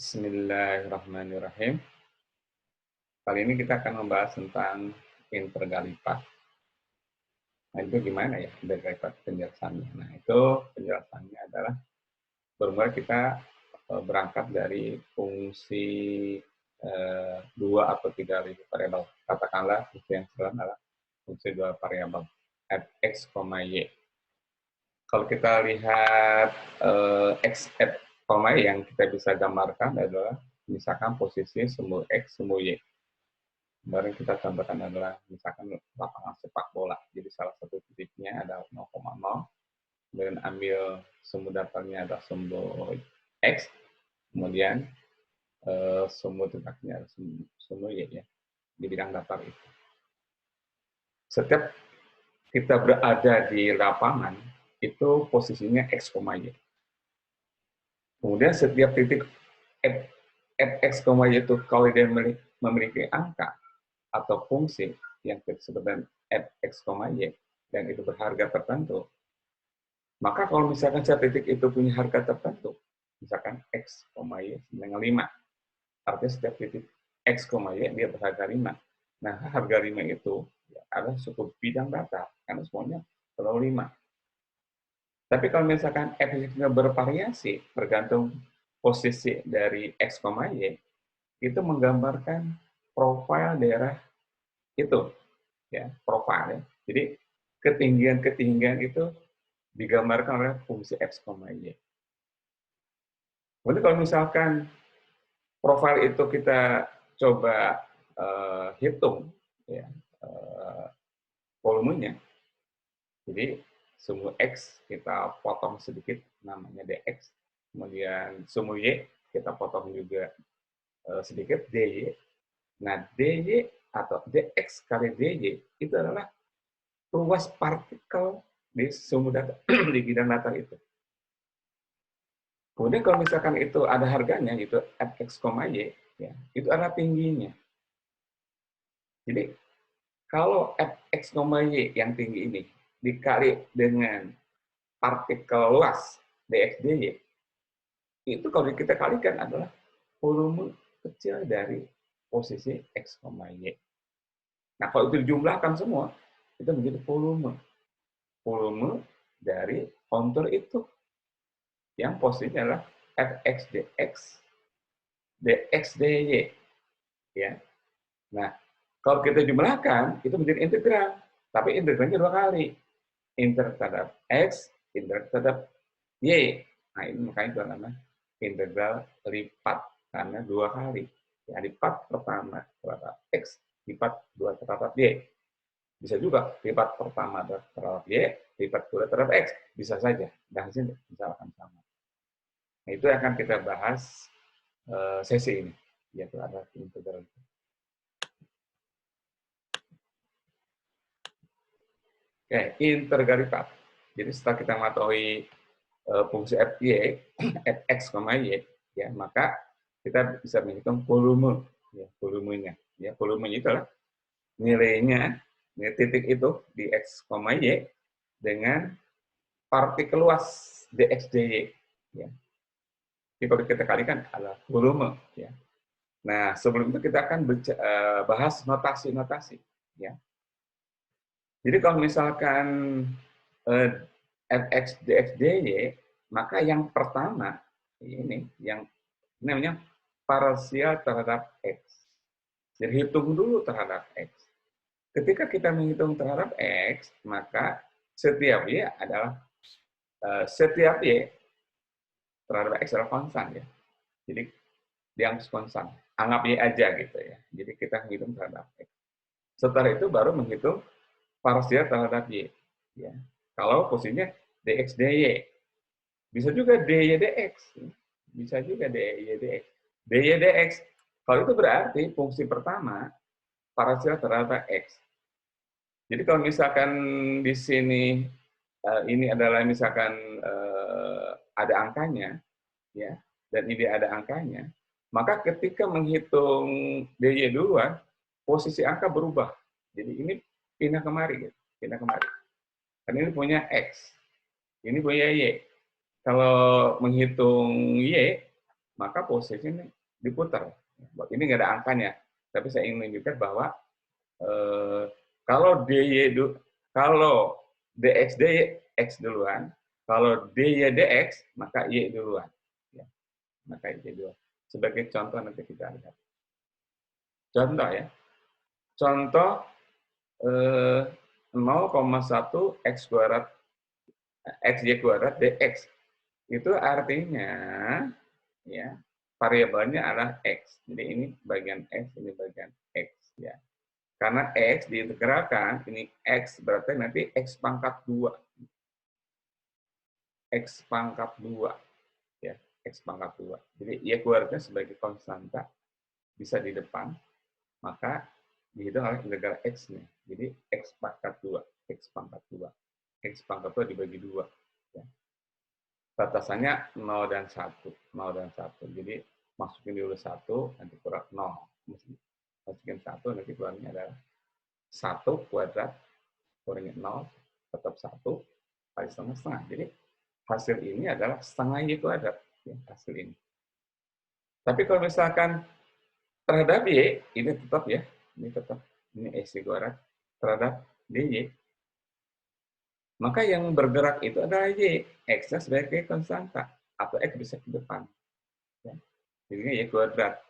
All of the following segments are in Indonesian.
Bismillahirrahmanirrahim. Kali ini kita akan membahas tentang integral lipat. Nah, itu gimana ya integral lipat penjelasannya? Nah, itu penjelasannya adalah bermula kita berangkat dari fungsi dua atau tiga variabel. Katakanlah fungsi yang sederhana adalah fungsi dua variabel f(x), y. Kalau kita lihat x, f, y yang kita bisa gambarkan adalah misalkan posisi sumbu x, sumbu y. Kemarin kita contohkan adalah misalkan lapangan sepak bola. Jadi salah satu titiknya ada 0,0, kemudian ambil sumbu datarnya ada sumbu x, kemudian sumbu tegaknya ada sumbu y ya, di bidang datar itu. Setiap kita berada di lapangan, itu posisinya x, y. Kemudian setiap titik fx, y itu kalau dia memiliki angka atau fungsi yang disebut dengan fx, y, dan itu berharga tertentu, maka kalau misalkan setiap titik itu punya harga tertentu, misalkan x, y dengan 5, artinya setiap titik x, y dia berharga 5. Nah, harga 5 itu adalah suku bidang datar, karena semuanya selalu 5. Tapi kalau misalkan f-nya bervariasi, bergantung posisi dari x, y, itu menggambarkan profil daerah itu, ya, profil. Ya. Jadi ketinggian itu digambarkan oleh fungsi x, y. Kemudian kalau misalkan profil itu kita coba hitung, ya, volumenya. Jadi sumbu x kita potong sedikit, namanya dx. Kemudian sumbu y kita potong juga sedikit, dy. Nah, dy atau dx kali dy itu adalah luas partikel di sumbu datar di bidang datar itu. Kemudian kalau misalkan itu ada harganya, itu fx, y, ya, itu adalah tingginya. Jadi kalau fx, y yang tinggi ini dikali dengan partikel luas dx, dy, itu kalau kita kalikan adalah volume kecil dari posisi x, y. Nah, kalau itu dijumlahkan semua, itu menjadi volume. Volume dari kontur itu. Yang posisinya adalah fx, dx, dx, dy. Ya. Nah, kalau kita jumlahkan, itu menjadi integral. Tapi integralnya 2 kali. Integral terhadap x, integral terhadap y. Nah, ini makanya itu namanya integral lipat. Karena 2 kali. Ya, lipat pertama terhadap x, lipat 2 terhadap y. Bisa juga lipat pertama terhadap y, lipat kedua terhadap x. Bisa saja. Dan hasilnya misalkan sama. Nah, itu akan kita bahas sesi ini. Yaitu ada integral. Oke, integral lipat. Jadi setelah kita mengetahui fungsi fx, y, ya, maka kita bisa menghitung volume, ya, volumenya. Ya, volumenya itu adalah nilainya, nilai titik itu di x, y dengan partikel luas dx, dy. Ya. Jadi kalau kita kalikan adalah volume. Ya. Nah, sebelum itu kita akan bahas notasi-notasi. Ya. Jadi kalau misalkan fx, dx, dy, maka yang pertama ini yang namanya parsial terhadap x. Jadi hitung dulu terhadap x. Ketika kita menghitung terhadap x, maka setiap y adalah setiap y terhadap x adalah konstan ya. Jadi dianggap konstan. Anggap y aja gitu ya. Jadi kita menghitung terhadap x. Setelah itu baru menghitung parsial terhadap y. Ya. Kalau posisinya dx, dy. Bisa juga dy, dx. Bisa juga dy, dx. dy, dx. Kalau itu berarti fungsi pertama parsial terhadap x. Jadi kalau misalkan di sini ini adalah misalkan ada angkanya, ya, dan ini ada angkanya, maka ketika menghitung dy duluan, posisi angka berubah. Jadi ini pindah kemari, gitu. Pindah kemari. Kan ini punya x, ini punya y. Kalau menghitung y, maka posisi ini diputar. Ini nggak ada angkanya, tapi saya ingin menunjukkan bahwa kalau kalau dx dy x duluan, kalau dy dx maka y duluan. Ya, maka y duluan. Sebagai contoh nanti kita lihat. Contoh ya. Contoh 0,1 x kuadrat xy kuadrat dx. Itu artinya ya variabelnya adalah x. Jadi ini bagian x, ini bagian x ya. Karena x diintegralkan, ini x berarti nanti x pangkat 2. X pangkat 2 ya, x pangkat 2. Jadi y kuadratnya sebagai konstanta bisa di depan, maka dihitung oleh integral x-nya. Jadi x pangkat 2, x pangkat 2. X pangkat 2 dibagi 2 ya. Batasannya 0 dan 1, 0 dan 1. Jadi masukin dulu 1, nanti kurang 0. Masukin 1, nanti keluarnya adalah 1 kuadrat kurangi 0, tetap 1 kali setengah. Jadi hasil ini adalah setengah y kuadrat. Ya, hasil ini. Tapi kalau misalkan terhadap y, ini tetap ya, ini tetap, ini x kuadrat terhadap dy. Maka yang bergerak itu adalah y, x-nya sebagai konstanta, atau x bisa ke depan. Ya. Jadi y kuadrat.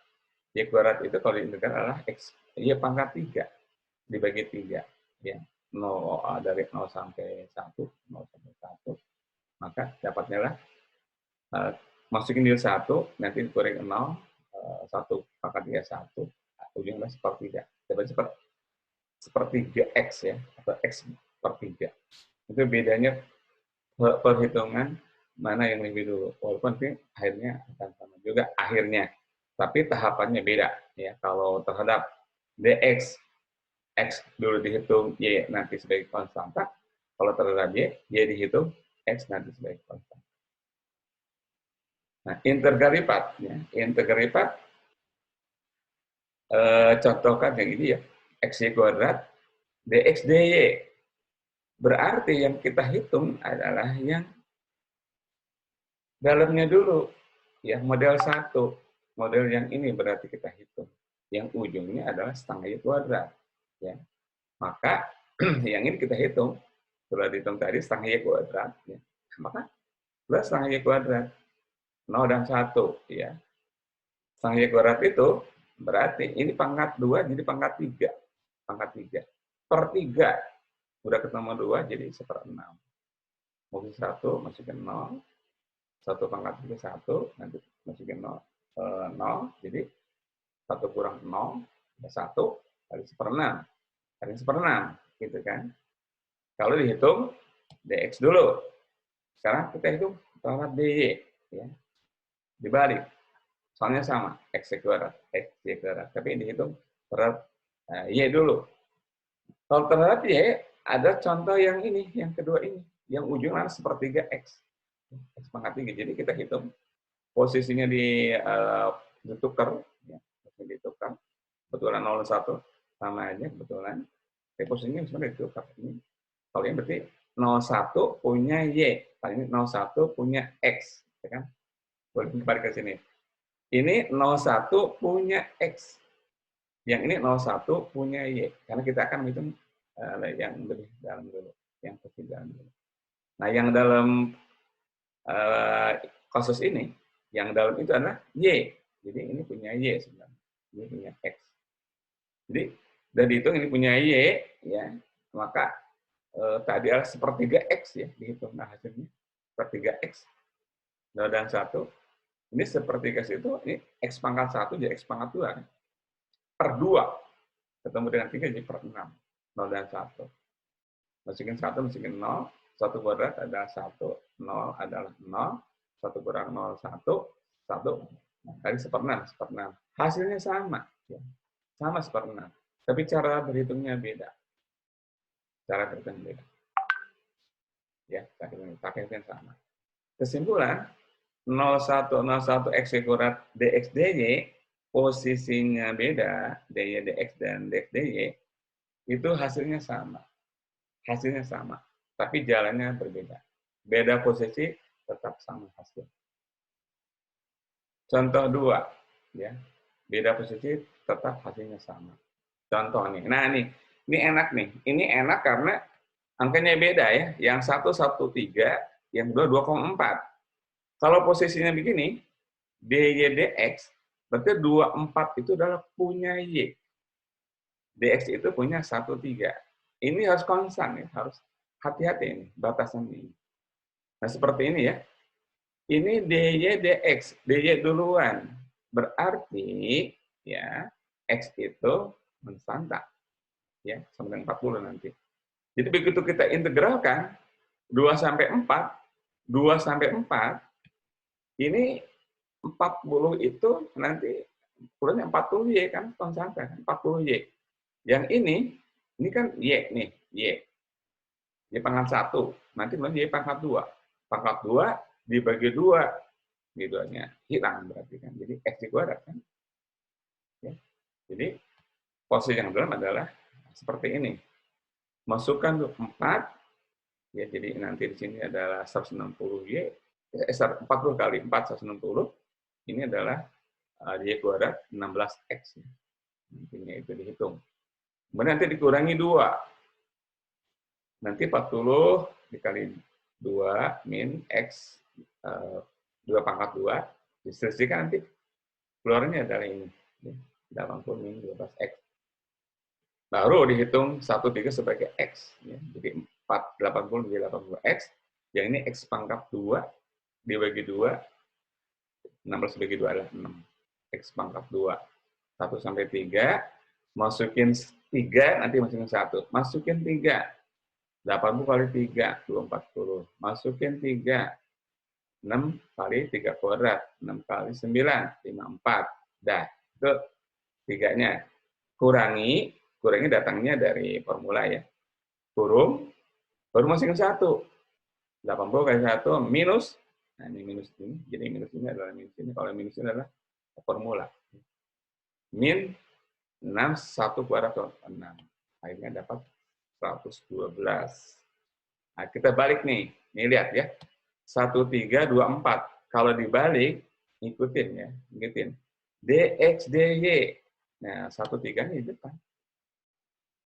Y kuadrat itu kalau diintegral adalah x, y pangkat 3 dibagi 3. Ya. 0, dari 0 sampai 1, 0 sampai 1. Maka dapatnya lah, masukin nilai 1, nanti dikurangi 0, 1 pangkat 3, 1, ujungnya sepertiga. Dapat sepertiga x ya, atau x per 3. Itu bedanya perhitungan mana yang lebih dulu. Walaupun nanti akhirnya akan sama juga akhirnya. Tapi tahapannya beda. Ya, kalau terhadap dx, x dulu dihitung, y nanti sebagai konstanta. Kalau terhadap y dihitung, x nanti sebagai konstanta. Nah, integral lipat. Ya. Integral lipat, contohkan yang ini ya, xy kuadrat, dx dy. Berarti yang kita hitung adalah yang dalamnya dulu. Ya, model 1. Model yang ini berarti kita hitung. Yang ujungnya adalah setengah y kuadrat. Ya. Maka yang ini kita hitung. Setelah dihitung tadi setengah y kuadrat. Ya. Maka plus setengah y kuadrat. 0 dan 1. Ya. Setengah y kuadrat itu berarti ini pangkat 2 jadi pangkat 3. Pangkat 3. Per 3. Udah ketemu 2 jadi 1/6. Masukin 1, masukin 0. 1 pangkat 3, 1. Nanti masukin 0. 0. Jadi 1 kurang 0. 1 kali 1/6. Kali 1/6. Gitu kan. Kalau dihitung dx dulu. Sekarang kita hitung terhadap dy. Ya. Dibalik. Soalnya sama. X kuadrat. X kuadrat. Tapi dihitung terhadap y dulu. Kalau terhadap y, ada contoh yang ini. Yang kedua ini. Yang ujungnya sepertiga x. X pangkat 3. Jadi kita hitung. Posisinya ditukar. Ya. Ditukar. Kebetulan 0, 1. Sama aja kebetulan. Tapi posisinya sebenarnya ditukar. Ini. Kalau ini berarti 01 punya Y. Kalau ini 01 punya X. Ya kan? Boleh kembali ke sini. Ini 01 punya X. Yang ini 01 punya Y. Karena kita akan menghitung yang lebih dalam dulu. Yang lebih dalam dulu. Nah, yang dalam kasus ini, yang dalam itu adalah Y. Jadi ini punya Y sebenarnya. Ini punya X. Jadi, sudah dihitung ini punya Y, ya, maka tadi adalah sepertiga X ya, dihitung. Nah, hasilnya sepertiga X. 0 dan 1. Ini sepertiga itu, ini X pangkat 1 jadi X pangkat 2. Kan? Per 2. Ketemu dengan 3 jadi per 6. 0 dan 1. Masukin 1, masukin 0. 1 kuadrat adalah 1. 0 adalah 0. 1 kurang 0, 1. 1. Kali 1/6. Hasilnya sama. Ya. Sama 1/6. Tapi cara berhitungnya beda. Cara berhitungnya beda. Ya, pakai yang sama. Kesimpulan, 01 X kuadrat dx dy, posisinya beda, dy dx dan dx dy, itu hasilnya sama. Hasilnya sama. Tapi jalannya berbeda. Beda posisi, tetap sama hasil. Contoh 2, ya. Beda posisi tetap hasilnya sama. Contoh nih. Nah, ini enak nih. Ini enak karena angkanya beda ya. Yang satu 1,3, yang kedua 2,4. Kalau posisinya begini, DY DX, berarti 24 itu adalah punya Y. DX itu punya 1,3. Ini harus konstan ya, harus hati-hati ini batasan ini. Nah, seperti ini ya. Ini DY DX, DY duluan. Berarti ya X itu mensantak ya sama dengan 40 nanti. Jadi begitu kita integralkan 2 sampai 4, 2 sampai 4, ini 40 itu nanti ukurannya 40 Y kan, konstanta kan, 40 Y. Yang ini kan Y nih, Y. Y pangkat 1, nanti Y pangkat 2. Pangkat 2 dibagi 2, gitu nya hilang berarti kan. Jadi X dikuadrat kan. Ya. Jadi posisi yang dalam adalah seperti ini. Masukkan 4, ya jadi nanti di sini adalah 160 Y, 40 kali 4, 160, ini adalah Y kuadrat 16X. Nantinya itu dihitung. Kemudian nanti dikurangi 2. Nanti 40 dikali 2 min X, 2 pangkat 2, diselisihkan nanti keluarnya adalah ini. 80 min 12X. Baru dihitung 1,3 sebagai X. Ya. Jadi 80 dibagi 80X. Yang ini X pangkat 2 dibagi 2. 16 dibagi 2 adalah 6. X pangkat 2. 1 sampai 3. Masukin 3, nanti masukin 1. Masukin 3. 80 kali 3, 240. Masukin 3. 6 kali 3 kuadrat. 6 kali 9, 54. Dah, itu 3-nya. Kurangi datangnya dari formula ya. Kurung, baru masukin 1. 80 kali 1 minus, nah ini minus ini, jadi minus ini adalah minus ini, kalau minus ini adalah formula. Min 6, 1 kuadrat, 6. Akhirnya dapat 112. Nah, kita balik nih. Nih lihat ya. 1324. Kalau dibalik, ikutin ya. Ikutin. DX, DY. Nah, 13 ini di depan.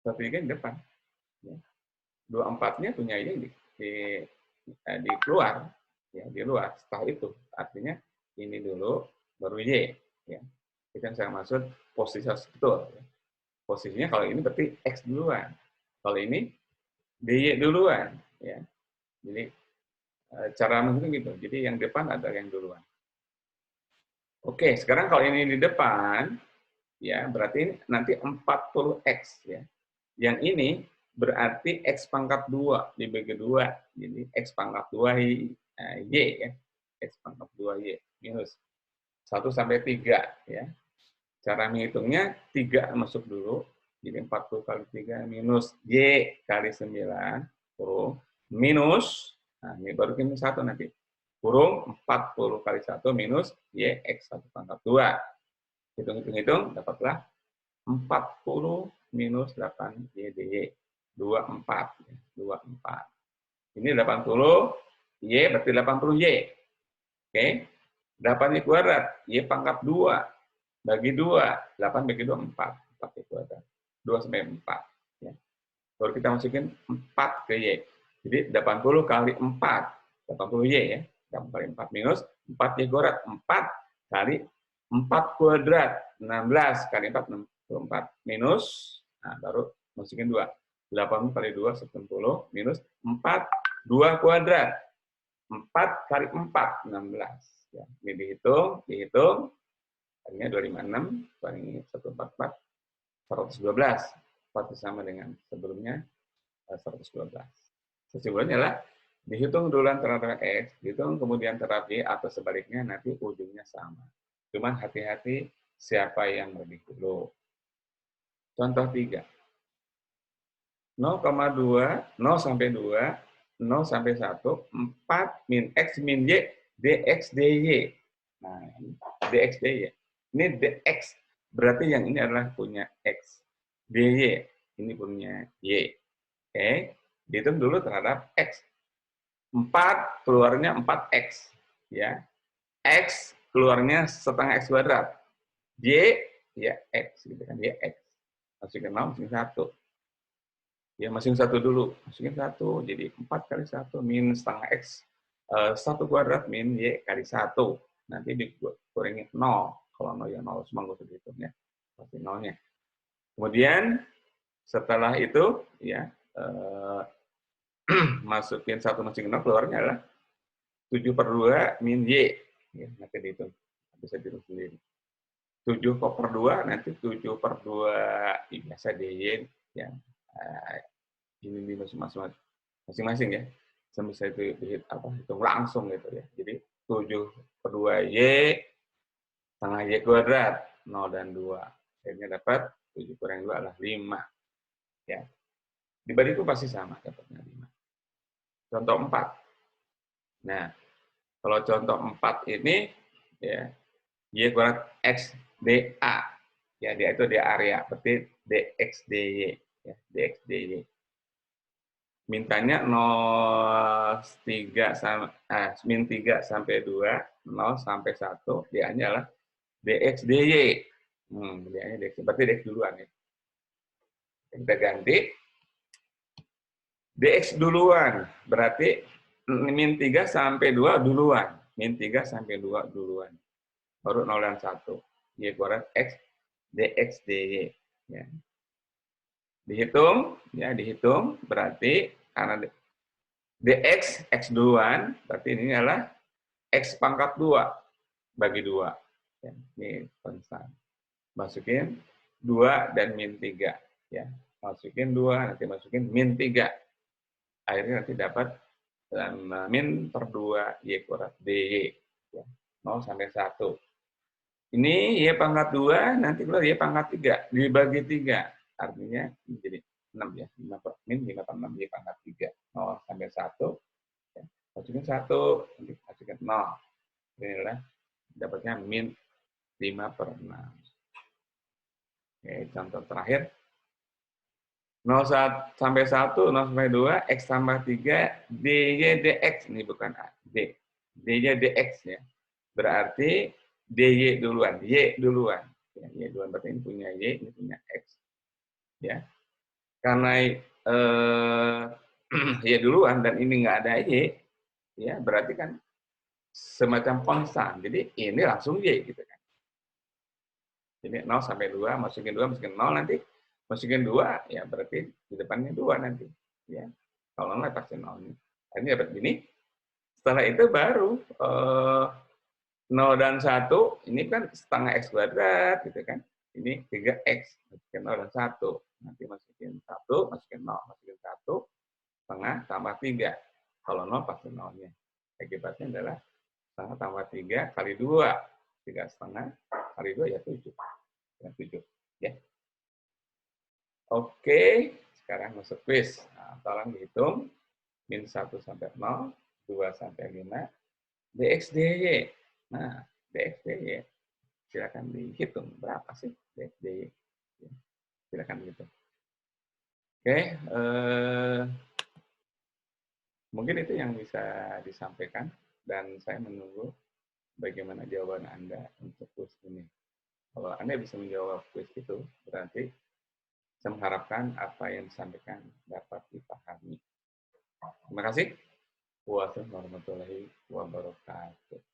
13 di depan. 24-nya punya Y di keluar. Ya, di luar. Setelah itu. Artinya ini dulu, baru Y. Ya. Itu yang saya maksud posisi betul. Ya. Posisinya kalau ini berarti X duluan. Kalau ini DY duluan, ya. Jadi cara menghitung gitu. Jadi yang depan adalah yang duluan. Oke, sekarang kalau ini di depan, ya berarti ini nanti 40X, ya. Yang ini berarti X pangkat 2 dibagi 2. Jadi X pangkat 2 Y, ya. X pangkat 2 Y minus 1 sampai 3, ya. Cara menghitungnya 3 masuk dulu. Jadi 40 kali 3 minus Y kali 9 kurung minus, nah ini baru ini 1 nanti, kurung 40 kali 1 minus Y X 1 pangkat 2. Hitung-hitung dapatlah 40 minus 8 Y DY. 24. 24. Ini 80 Y berarti 80 Y. Oke. 8 Y kuadrat. Y pangkat 2. Bagi 2. 8 bagi 2, 4. 4 Y kuadrat. 2 sampai 4. Ya. Baru kita masukin 4 ke Y. Jadi 80 kali 4. 80 Y ya. 80 kali 4 minus 4 Y kuadrat. 4 kali 4 kuadrat. 16 kali 4, 64. Minus, nah baru masukin 2. 80 kali 2, 90. Minus 4, 2 kuadrat. 4 kali 4, 16. Ya, ini dihitung. Akhirnya 256, paling 144. 112. Pasti sama dengan sebelumnya 112. Kesimpulannya adalah dihitung duluan terhadap X, dihitung kemudian terhadap Y, atau sebaliknya nanti ujungnya sama. Cuman hati-hati siapa yang lebih dulu. Contoh 3. 0,2, 0 sampai 2, 0 sampai 1, 4 min X min Y, DX DY. Nah, DX DY. Ini DX. Berarti yang ini adalah punya X. DY, ini punya Y. Oke, dihitung dulu terhadap X. 4, keluarnya 4X. Ya. X keluarnya setengah X kuadrat. Y, ya X, gitu kan, Y, X. Masukin 0, masukin 1. Ya, masukin 1 dulu. Masukin 1, jadi 4 kali 1, min setengah X. 1 kuadrat, min Y kali 1. Nanti dikurangi 0. Kalau 0 ya 0, semua nggak usah dihitung ya. Pasti 0-nya. Kemudian, setelah itu, ya, masukin 1, masukin 0, keluarnya adalah 7/2 min Y. Ya, nanti dihitung. Bisa dihitung sendiri. 7/2, nanti 7/2, biasa DY, ya, ini masing-masing ya. Bisa itu hitung langsung gitu ya. Jadi 7/2Y setengah Y kuadrat, 0 dan 2. Akhirnya dapat 7 kurang 2 adalah 5. Ya. Dibagi itu pasti sama, dapatnya 5. Contoh 4. Nah, kalau contoh 4 ini, ya, Y kuadrat X dA. Ya, dia itu di area, berarti dx dy. Ya, dx dy. Mintanya min 3 sampai 2, 0 sampai 1, dia-nya adalah dx dy. Dia-nya dx, berarti dx duluan ya. Kita ganti dx duluan, berarti min 3 sampai 2 duluan. Min 3 sampai 2 duluan. Baru 0 dan 1. Y kuadrat X dx dy. Ya. Dihitung, ya, dihitung, berarti karena dx, x duluan, berarti ini adalah x pangkat 2 bagi 2. Ya, ini konstan. Masukin 2 dan min 3. Ya. Masukin 2, nanti masukin min 3. Akhirnya nanti dapat min per 2 Y kuadrat dy. Ya. 0 sampai 1. Ini Y pangkat 2, nanti keluar Y pangkat 3. Dibagi 3. Artinya menjadi 6 ya. Min 5/6 Y pangkat 3. 0 sampai 1. Ya. Masukin 1, nanti masukin 0. Ini adalah dapatnya min 5/6. Oke, contoh terakhir. 0 sampai 1, 0 sampai 2, X tambah 3, dy dx. Ini bukan A, D. dy dx ya. Berarti dy duluan, Y duluan. Ya, Y duluan, berarti ini punya Y, ini punya X. Ya. Karena Y duluan dan ini nggak ada Y, ya berarti kan semacam konstan. Jadi ini langsung Y gitu kan. Jadi 0 sampai 2, masukin 0 nanti. Masukin 2, ya berarti di depannya 2 nanti. Ya. Kalau 0, pasti 0. Ini dapat gini. Setelah itu baru 0 dan 1, ini kan setengah X kuadrat, gitu kan. Ini 3X, masukin 0 dan 1. Nanti masukin 1, masukin 0. Masukin 1, setengah tambah 3. Kalau 0, pasti 0-nya. Akibatnya adalah setengah tambah 3 kali 2. 3 setengah kali 2, ya 7. Ya, 7. Ya. Oke, sekarang masuk quiz. Nah, tolong dihitung. Min 1 sampai 0, 2 sampai 5, dx dy. Nah, dx dy. Silakan dihitung. Berapa sih dx dy? Silakan dihitung. Oke, mungkin itu yang bisa disampaikan. Dan saya menunggu bagaimana jawaban Anda untuk quiz ini. Kalau Anda bisa menjawab quiz itu, berarti saya mengharapkan apa yang disampaikan dapat dipahami. Terima kasih. Wassalamualaikum warahmatullahi wabarakatuh.